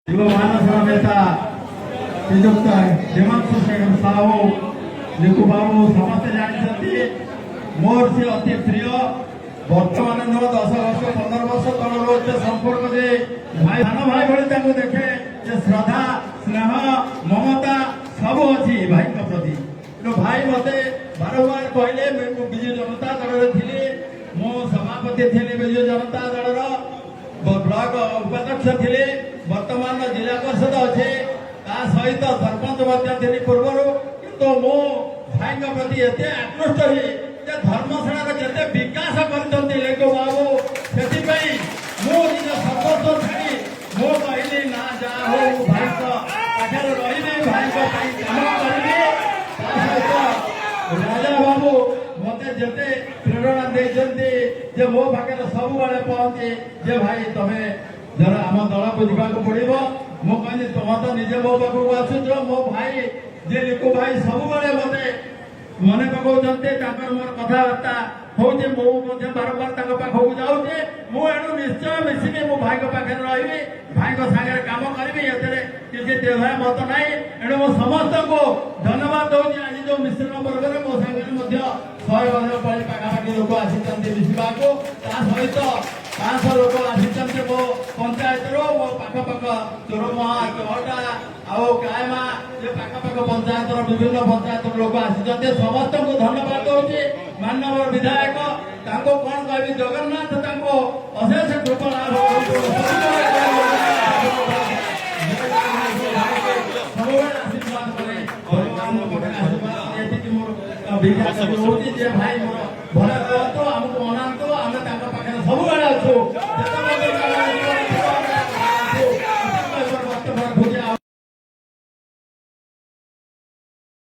युव मानसर नेता श्रीजुक्त हेमंत शेखर साहू लिखु बाबू समस्ते जानते मोर से अति प्रिय बर्तमान 10 वर्ष 15 वर्ष तल संपर्क जे भाई सान भाई भाई देखे जे श्रद्धा स्नेह ममता सब अच्छी भाई प्रति भाई मत बारंबार कहले विजु जनता दल थी मो सभापति थी विजु जनता दल ब्लॉक उपाध्यक्ष थे वर्तमान जिला परिषद अच्छे सहित सरपंच थी पूर्व किंतु मो भाई प्रति एत आकृष्ट हुई धर्मशाला जिते विकास कर बाबू से निज सर्वस्व छाड़ी मो कहली ना जा हो भाई पाखे रही भाई कम करी राजा बाबू मत जिते प्रेरणा देते मो पाखे सब पहुंचे जे भाई तुम्हें जरा आम दल को जावाक पड़ो मु कहली तुम तो निजे मो पाखक आसुच मो भाई जे लिखु भाई सब मत मन पकाउछन्ते मोर कथबार्ता होचे मो बारंबार पाखक जाऊे मुणु निश्चय मिसिक मो भाई पाखे रही भाई सागर कम करी किसी देह मत ना एणु मो समस्त को धन्यवाद दूसरी आज जो मिश्रण वर्ग मो सागर 100 पाखापाखि लोक आसी मिसवा सहित 500 लोक आसी मो पंचायत मो पाखपाख चोरमहा चौटा आउ कायमा ये पाखपाख पंचायत विभिन्न पंचायत लोक आसी समस्त को धन्यवाद दूसरी माननीय विधायक कौन कह जगन्नाथ अशेष कृपा लाभ भाई मोर भले कहतो आमको मना